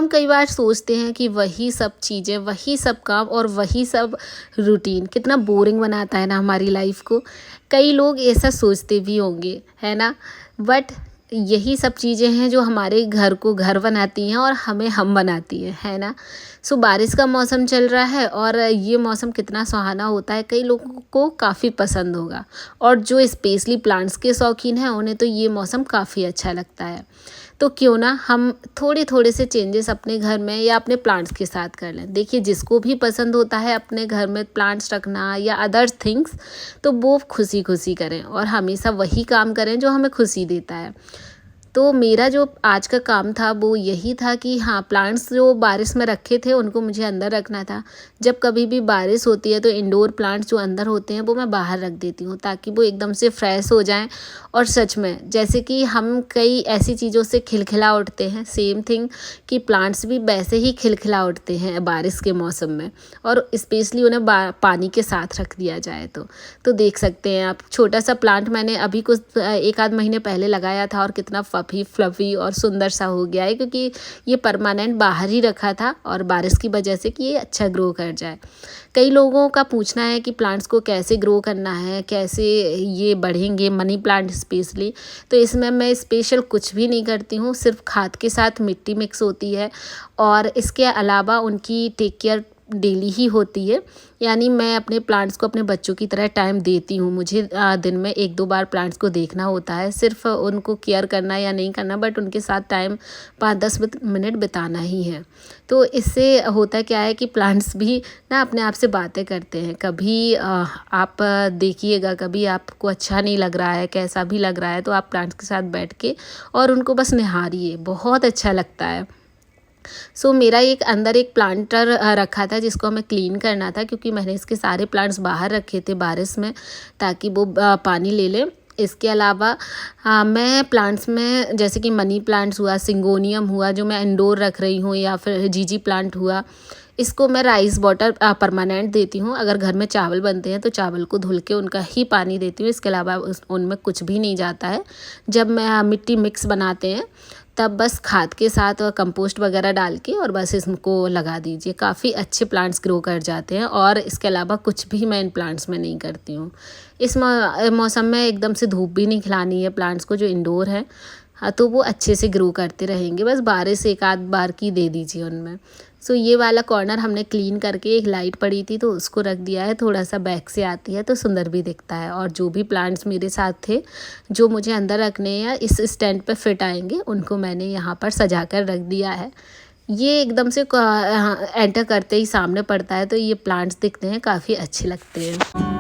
हम कई बार सोचते हैं कि वही सब चीज़ें, वही सब काम और वही सब रूटीन कितना बोरिंग बनाता है ना हमारी लाइफ को। कई लोग ऐसा सोचते भी होंगे, है ना? बट यही सब चीज़ें हैं जो हमारे घर को घर बनाती हैं और हमें हम बनाती हैं, है ना? सो बारिश का मौसम चल रहा है और ये मौसम कितना सुहाना होता है, कई लोगों को काफ़ी पसंद होगा। और जो स्पेशली प्लांट्स के शौकीन हैं उन्हें तो ये मौसम काफ़ी अच्छा लगता है। तो क्यों ना हम थोड़े थोड़े से चेंजेस अपने घर में या अपने प्लांट्स के साथ कर लें। देखिए, जिसको भी पसंद होता है अपने घर में प्लांट्स रखना या अदर थिंग्स, तो वो खुशी खुशी करें और हमेशा वही काम करें जो हमें खुशी देता है। तो मेरा जो आज का काम था वो यही था कि हाँ, प्लांट्स जो बारिश में रखे थे उनको मुझे अंदर रखना था। जब कभी भी बारिश होती है तो इंडोर प्लांट्स जो अंदर होते हैं वो मैं बाहर रख देती हूँ, ताकि वो एकदम से फ्रेश हो जाएं। और सच में जैसे कि हम कई ऐसी चीज़ों से खिलखिला उठते हैं, सेम थिंग कि प्लांट्स भी वैसे ही खिलखिला उठते हैं बारिश के मौसम में, और स्पेशली उन्हें पानी के साथ रख दिया जाए तो देख सकते हैं आप। छोटा सा प्लांट मैंने अभी कुछ 1 आध महीने पहले लगाया था और कितना फ्लफ़ी और सुंदर सा हो गया है, क्योंकि ये परमानेंट बाहर ही रखा था और बारिश की वजह से कि ये अच्छा ग्रो कर जाए। कई लोगों का पूछना है कि प्लांट्स को कैसे ग्रो करना है, कैसे ये बढ़ेंगे, मनी प्लांट स्पेशली। तो इसमें मैं स्पेशल कुछ भी नहीं करती हूँ, सिर्फ खाद के साथ मिट्टी मिक्स होती है और इसके अलावा उनकी टेक केयर डेली ही होती है। यानी मैं अपने प्लांट्स को अपने बच्चों की तरह टाइम देती हूँ। मुझे दिन में 1-2 बार प्लांट्स को देखना होता है, सिर्फ उनको केयर करना या नहीं करना, बट उनके साथ टाइम 5-10 मिनट बिताना ही है। तो इससे होता क्या है कि प्लांट्स भी ना अपने आप से बातें करते हैं। कभी आप देखिएगा, कभी आपको अच्छा नहीं लग रहा है, कैसा भी लग रहा है, तो आप प्लांट्स के साथ बैठ के और उनको बस निहारिए, बहुत अच्छा लगता है। मेरा अंदर एक प्लांटर रखा था जिसको हमें क्लीन करना था, क्योंकि मैंने इसके सारे प्लांट्स बाहर रखे थे बारिश में, ताकि वो पानी ले लें। इसके अलावा मैं प्लांट्स में जैसे कि मनी प्लांट्स हुआ, सिंगोनियम हुआ जो मैं इंडोर रख रही हूँ, या फिर जीजी प्लांट हुआ, इसको मैं राइस वाटर परमानेंट देती हूँ। अगर घर में चावल बनते हैं तो चावल को धुल के उनका ही पानी देती हूँ, इसके अलावा उनमें कुछ भी नहीं जाता है। जब मैं मिट्टी मिक्स बनाते हैं तब बस खाद के साथ कंपोस्ट वगैरह डाल के और बस इसको लगा दीजिए, काफ़ी अच्छे प्लांट्स ग्रो कर जाते हैं। और इसके अलावा कुछ भी मैं इन प्लांट्स में नहीं करती हूँ। इस मौसम में एकदम से धूप भी नहीं खिलानी है प्लांट्स को जो इंडोर है, तो वो अच्छे से ग्रो करते रहेंगे। बस बारिश 1 आध बार की दे दीजिए उनमें। ये वाला कॉर्नर हमने क्लीन करके, एक लाइट पड़ी थी तो उसको रख दिया है, थोड़ा सा बैक से आती है तो सुंदर भी दिखता है। और जो भी प्लांट्स मेरे साथ थे जो मुझे अंदर रखने या इस स्टैंड पे फिट आएंगे, उनको मैंने यहाँ पर सजा कर रख दिया है। ये एकदम से एंटर करते ही सामने पड़ता है तो ये प्लांट्स दिखते हैं, काफ़ी अच्छे लगते हैं।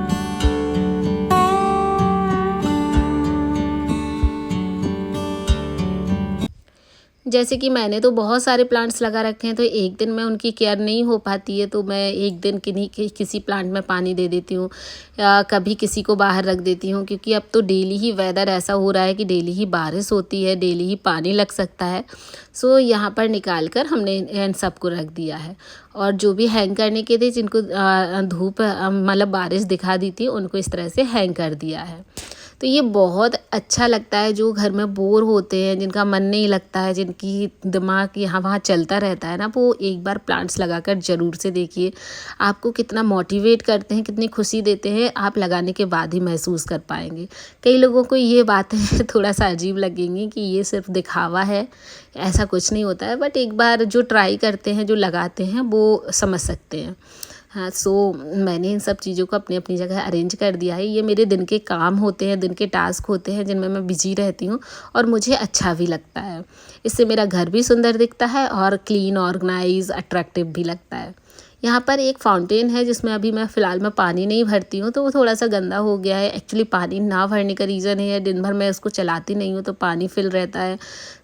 जैसे कि मैंने तो बहुत सारे प्लांट्स लगा रखे हैं, तो एक दिन में उनकी केयर नहीं हो पाती है, तो मैं एक दिन किसी प्लांट में पानी दे देती हूँ, या कभी किसी को बाहर रख देती हूँ, क्योंकि अब तो डेली ही वेदर ऐसा हो रहा है कि डेली ही बारिश होती है, डेली ही पानी लग सकता है। यहाँ पर निकाल कर हमने इन सबको रख दिया है। और जो भी हैंग करने के थे, जिनको धूप मतलब बारिश दिखा दी थी, उनको इस तरह से हैंग कर दिया है। तो ये बहुत अच्छा लगता है। जो घर में बोर होते हैं, जिनका मन नहीं लगता है, जिनकी दिमाग यहाँ वहाँ चलता रहता है ना, वो एक बार प्लांट्स लगाकर ज़रूर से देखिए। आपको कितना मोटिवेट करते हैं, कितनी खुशी देते हैं, आप लगाने के बाद ही महसूस कर पाएंगे। कई लोगों को ये बातें थोड़ा सा अजीब लगेंगी कि ये सिर्फ दिखावा है, ऐसा कुछ नहीं होता है। बट एक बार जो ट्राई करते हैं, जो लगाते हैं, वो समझ सकते हैं। हाँ, मैंने इन सब चीज़ों को अपनी अपनी जगह अरेंज कर दिया है। ये मेरे दिन के काम होते हैं, दिन के टास्क होते हैं, जिनमें मैं बिजी रहती हूँ और मुझे अच्छा भी लगता है। इससे मेरा घर भी सुंदर दिखता है और क्लीन, ऑर्गेनाइज, अट्रैक्टिव भी लगता है। यहाँ पर एक फाउंटेन है जिसमें अभी मैं फ़िलहाल मैं पानी नहीं भरती हूँ, तो वो थोड़ा सा गंदा हो गया है। एक्चुअली पानी ना भरने का रीज़न है, दिन भर मैं उसको चलाती नहीं हूँ तो पानी फिल रहता है,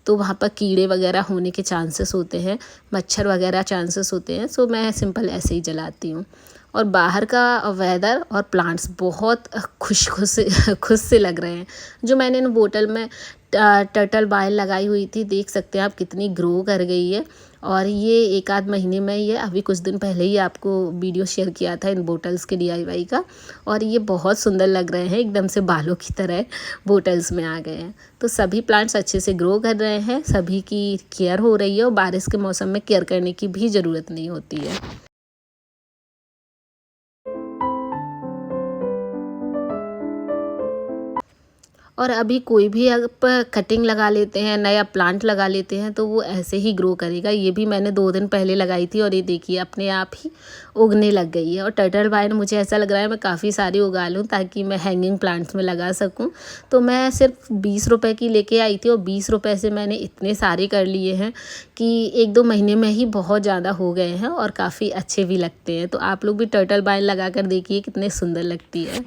तो वहाँ पर कीड़े वगैरह होने के चांसेस होते हैं, मच्छर वगैरह चांसेस होते हैं। मैं सिंपल ऐसे ही जलाती हूँ। और बाहर का वेदर और प्लांट्स बहुत खुश से लग रहे हैं। जो मैंने इन बोतल में टर्टल बाइल लगाई हुई थी, देख सकते हैं आप कितनी ग्रो कर गई है। और ये एक आध महीने में, ये अभी कुछ दिन पहले ही आपको वीडियो शेयर किया था इन बोटल्स के DIY का, और ये बहुत सुंदर लग रहे हैं, एकदम से बालों की तरह बोटल्स में आ गए हैं। तो सभी प्लांट्स अच्छे से ग्रो कर रहे हैं, सभी की केयर हो रही है, और बारिश के मौसम में केयर करने की भी ज़रूरत नहीं होती है। और अभी कोई भी आप कटिंग लगा लेते हैं, नया प्लांट लगा लेते हैं, तो वो ऐसे ही ग्रो करेगा। ये भी मैंने 2 दिन पहले लगाई थी और ये देखिए अपने आप ही उगने लग गई है। और टर्टल वाइन मुझे ऐसा लग रहा है मैं काफ़ी सारी उगा लूँ ताकि मैं हैंगिंग प्लांट्स में लगा सकूँ। तो मैं सिर्फ 20 रुपए की लेके आई थी और 20 रुपए से मैंने इतने सारे कर लिए हैं कि 1-2 महीने में ही बहुत ज़्यादा हो गए हैं और काफ़ी अच्छे भी लगते हैं। तो आप लोग भी टर्टल वाइन लगा कर देखिए कितने सुंदर लगती है।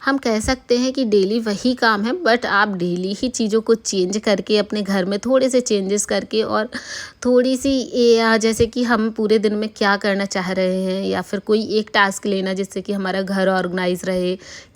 हम कह सकते हैं कि डेली वही काम है, बट आप डेली ही चीज़ों को चेंज करके अपने घर में थोड़े से चेंजेस करके, और थोड़ी सी जैसे कि हम पूरे दिन में क्या करना चाह रहे हैं, या फिर कोई एक टास्क लेना जिससे कि हमारा घर ऑर्गेनाइज रहे,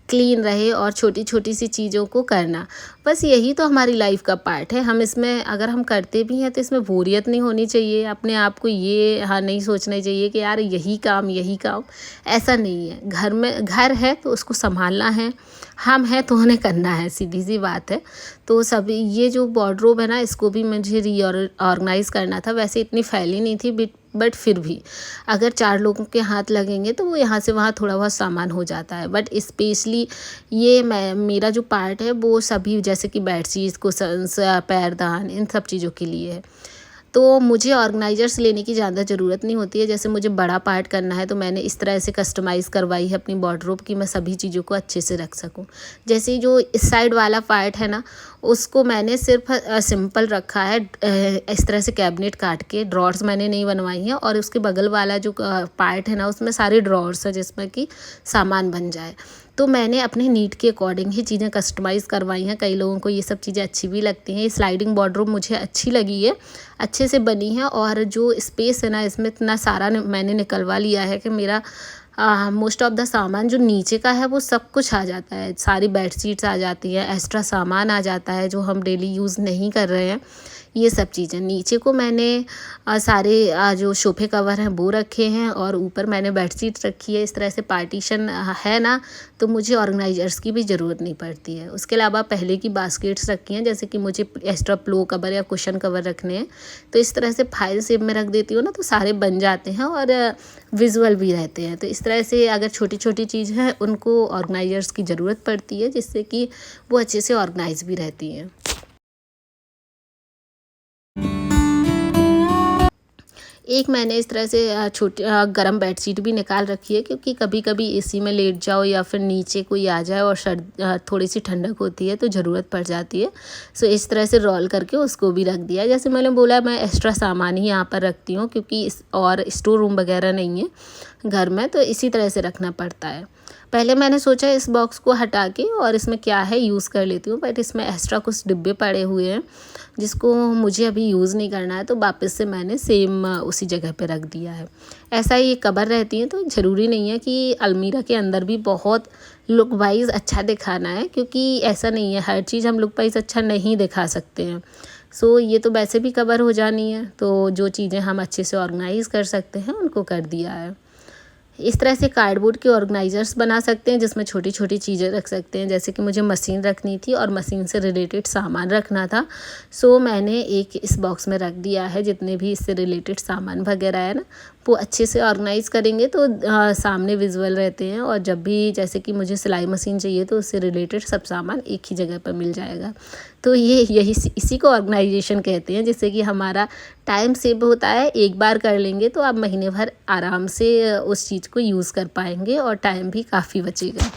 क्लीन रहे, और छोटी छोटी सी चीज़ों को करना। बस यही तो हमारी लाइफ का पार्ट है। हम इसमें अगर हम करते भी हैं तो इसमें बोरियत नहीं होनी चाहिए। अपने आप को ये हाँ नहीं सोचना चाहिए कि यार यही काम यही काम, ऐसा नहीं है। घर में घर है तो उसको संभालना है, हम हैं तो उन्हें करना है, सीधी सी बात है। तो सभी ये जो वार्डरोब है ना, इसको भी मुझे रीऑर्गेनाइज करना था। वैसे इतनी फैली नहीं थी, बट फिर भी अगर 4 लोगों के हाथ लगेंगे तो वो यहाँ से वहाँ थोड़ा बहुत सामान हो जाता है। बट स्पेशली ये मेरा जो पार्ट है वो सभी, जैसे कि बेडशीट्स, कुशन्स, पैरदान, इन सब चीज़ों के लिए है। तो मुझे ऑर्गेनाइजर्स लेने की ज़्यादा ज़रूरत नहीं होती है। जैसे मुझे बड़ा पार्ट करना है तो मैंने इस तरह से कस्टमाइज़ करवाई है अपनी वार्डरोब कि मैं सभी चीज़ों को अच्छे से रख सकूं। जैसे जो इस साइड वाला पार्ट है ना, उसको मैंने सिर्फ सिंपल रखा है, इस तरह से कैबिनेट काट के, ड्रॉर्स मैंने नहीं बनवाई हैं। और उसके बगल वाला जो पार्ट है ना, उसमें सारे ड्रॉर्स है जिसमें कि सामान बन जाए। तो मैंने अपने नीड के अकॉर्डिंग ही चीज़ें कस्टमाइज़ करवाई हैं। कई लोगों को ये सब चीज़ें अच्छी भी लगती हैं। ये स्लाइडिंग वार्डरोब मुझे अच्छी लगी है, अच्छे से बनी है। और जो स्पेस है ना, इसमें इतना सारा मैंने निकलवा लिया है कि मेरा मोस्ट ऑफ द सामान जो नीचे का है वो सब कुछ आ जाता है। सारी बेडशीट्स आ जाती हैं, एक्स्ट्रा सामान आ जाता है जो हम डेली यूज़ नहीं कर रहे हैं। ये सब चीज़ें नीचे को मैंने सारे जो सोफ़े कवर हैं वो रखे हैं, और ऊपर मैंने बेडशीट रखी है। इस तरह से पार्टीशन है ना, तो मुझे ऑर्गेनाइजर्स की भी ज़रूरत नहीं पड़ती है। उसके अलावा पहले की बास्केट्स रखी हैं, जैसे कि मुझे एक्स्ट्रा पिलो कवर या कुशन कवर रखने हैं, तो इस तरह से फाइल शेप में रख देती हूँ ना, तो सारे बन जाते हैं और विजुअल भी रहते हैं। तो इस तरह से अगर छोटी छोटी चीज़ है उनको ऑर्गेनाइजर्स की ज़रूरत पड़ती है, जिससे कि वो अच्छे से ऑर्गेनाइज भी रहती हैं। एक मैंने इस तरह से छोटी गरम बेडशीट भी निकाल रखी है, क्योंकि कभी कभी एसी में लेट जाओ या फिर नीचे कोई आ जाए और थोड़ी सी ठंडक होती है तो ज़रूरत पड़ जाती है। सो इस तरह से रोल करके उसको भी रख दिया। जैसे मैंने बोला, मैं एक्स्ट्रा सामान ही यहाँ पर रखती हूँ, क्योंकि और स्टोर रूम वगैरह नहीं है घर में, तो इसी तरह से रखना पड़ता है। पहले मैंने सोचा इस बॉक्स को हटा के और इसमें क्या है यूज़ कर लेती हूँ, बट इसमें एक्स्ट्रा कुछ डिब्बे पड़े हुए हैं जिसको मुझे अभी यूज़ नहीं करना है, तो वापस से मैंने सेम उसी जगह पे रख दिया है। ऐसा ही कवर रहती है, तो ज़रूरी नहीं है कि अलमीरा के अंदर भी बहुत लुक वाइज अच्छा दिखाना है, क्योंकि ऐसा नहीं है, हर चीज़ हम लुक वाइज अच्छा नहीं दिखा सकते हैं। सो ये तो वैसे भी कवर हो जानी है, तो जो चीज़ें हम अच्छे से ऑर्गेनाइज़ कर सकते हैं उनको कर दिया है। इस तरह से कार्डबोर्ड के ऑर्गेनाइजर्स बना सकते हैं जिसमें छोटी छोटी चीज़ें रख सकते हैं। जैसे कि मुझे मशीन रखनी थी और मशीन से रिलेटेड सामान रखना था, सो मैंने एक इस बॉक्स में रख दिया है। जितने भी इससे रिलेटेड सामान वगैरह है ना, वो अच्छे से ऑर्गेनाइज़ करेंगे तो सामने विजुअल रहते हैं। और जब भी जैसे कि मुझे सिलाई मशीन चाहिए तो उससे रिलेटेड सब सामान एक ही जगह पर मिल जाएगा। तो इसी को ऑर्गेनाइजेशन कहते हैं, जिससे कि हमारा टाइम सेव होता है। एक बार कर लेंगे तो आप महीने भर आराम से उस चीज़ को यूज़ कर पाएंगे और टाइम भी काफ़ी बचेगा।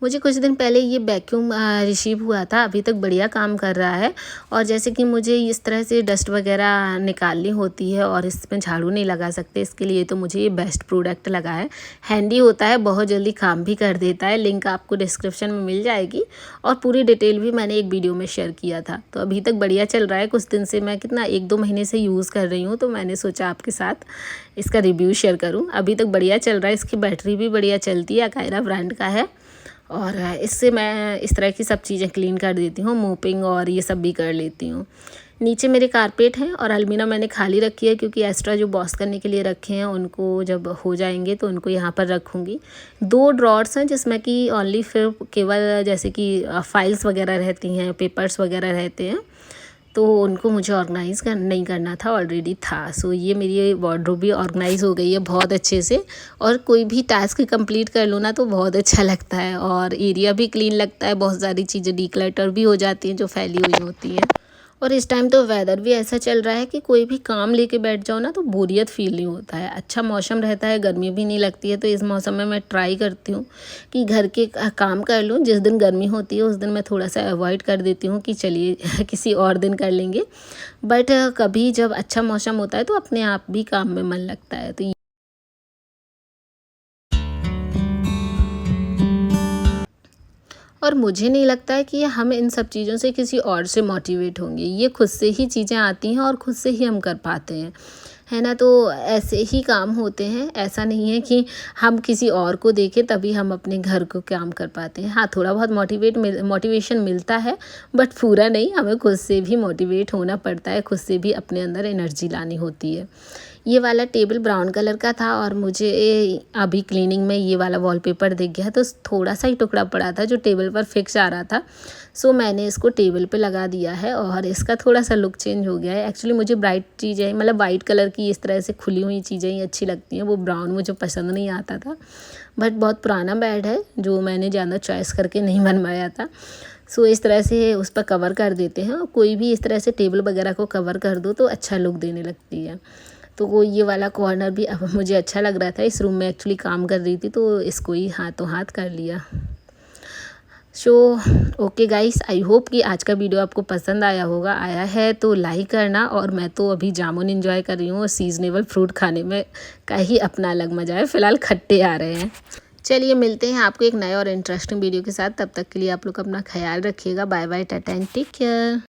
मुझे कुछ दिन पहले ये वैक्यूम रिसीव हुआ था, अभी तक बढ़िया काम कर रहा है। और जैसे कि मुझे इस तरह से डस्ट वगैरह निकालनी होती है और इसमें झाड़ू नहीं लगा सकते, इसके लिए तो मुझे ये बेस्ट प्रोडक्ट लगा है। हैंडी होता है, बहुत जल्दी काम भी कर देता है। लिंक आपको डिस्क्रिप्शन में मिल जाएगी और पूरी डिटेल भी मैंने एक वीडियो में शेयर किया था। तो अभी तक बढ़िया चल रहा है। कुछ दिन से मैं कितना 1-2 महीने से यूज़ कर रही हूँ, तो मैंने सोचा आपके साथ इसका रिव्यू शेयर करूँ। अभी तक बढ़िया चल रहा है, इसकी बैटरी भी बढ़िया चलती है, अकायरा ब्रांड का है। और इससे मैं इस तरह की सब चीज़ें क्लीन कर देती हूँ, मोपिंग और ये सब भी कर लेती हूँ। नीचे मेरे कारपेट हैं और अलमीरा मैंने खाली रखी है, क्योंकि एक्स्ट्रा जो बॉस करने के लिए रखे हैं उनको जब हो जाएंगे तो उनको यहाँ पर रखूँगी। 2 ड्रॉर्स हैं जिसमें कि ओनली फिर केवल जैसे कि फाइल्स वगैरह रहती हैं, पेपर्स वगैरह रहते हैं, तो उनको मुझे ऑर्गेनाइज़ नहीं करना था, ऑलरेडी था। सो ये मेरी वार्डरोब भी ऑर्गेनाइज़ हो गई है बहुत अच्छे से। और कोई भी टास्क कंप्लीट कर लो ना तो बहुत अच्छा लगता है और एरिया भी क्लीन लगता है, बहुत सारी चीज़ें डिक्लटर भी हो जाती हैं जो फैली हुई होती हैं। और इस टाइम तो वेदर भी ऐसा चल रहा है कि कोई भी काम लेके बैठ जाओ ना तो बोरियत फील नहीं होता है। अच्छा मौसम रहता है, गर्मी भी नहीं लगती है। तो इस मौसम में मैं ट्राई करती हूँ कि घर के काम कर लूँ। जिस दिन गर्मी होती है उस दिन मैं थोड़ा सा अवॉइड कर देती हूँ कि चलिए किसी और दिन कर लेंगे। बट कभी जब अच्छा मौसम होता है तो अपने आप भी काम में मन लगता है। तो और मुझे नहीं लगता है कि हम इन सब चीज़ों से किसी और से मोटिवेट होंगे, ये खुद से ही चीज़ें आती हैं और खुद से ही हम कर पाते हैं, है ना। तो ऐसे ही काम होते हैं, ऐसा नहीं है कि हम किसी और को देखें तभी हम अपने घर को काम कर पाते हैं। हाँ, थोड़ा बहुत मोटिवेशन मिलता है, बट पूरा नहीं, हमें खुद से भी मोटिवेट होना पड़ता है, खुद से भी अपने अंदर एनर्जी लानी होती है। ये वाला टेबल ब्राउन कलर का था और मुझे अभी क्लीनिंग में ये वाला वॉलपेपर दिख गया, तो थोड़ा सा ही टुकड़ा पड़ा था जो टेबल पर फिक्स आ रहा था। सो मैंने इसको टेबल पे लगा दिया है और इसका थोड़ा सा लुक चेंज हो गया है। एक्चुअली मुझे ब्राइट चीज़ें, मतलब वाइट कलर की इस तरह से खुली हुई चीज़ें ही अच्छी लगती हैं, वो ब्राउन मुझे पसंद नहीं आता था। बट बहुत पुराना बेड है जो मैंने ज़्यादा चॉइस करके नहीं बनवाया था। सो इस तरह से उस पर कवर कर देते हैं, और कोई भी इस तरह से टेबल वगैरह को कवर कर दो तो अच्छा लुक देने लगती है। तो वो ये वाला कॉर्नर भी अब मुझे अच्छा लग रहा था। इस रूम में एक्चुअली काम कर रही थी तो इसको ही हाथों हाथ कर लिया। So okay guys, I hope कि आज का वीडियो आपको पसंद आया होगा। आया है तो लाइक करना। और मैं तो अभी जामुन एंजॉय कर रही हूँ और सीजनेबल फ्रूट खाने में का ही अपना अलग मज़ा है। फ़िलहाल खट्टे आ रहे हैं। चलिए मिलते हैं आपको एक नए और इंटरेस्टिंग वीडियो के साथ। तब तक के लिए आप लोग अपना ख्याल रखिएगा। Bye bye, tata and take care.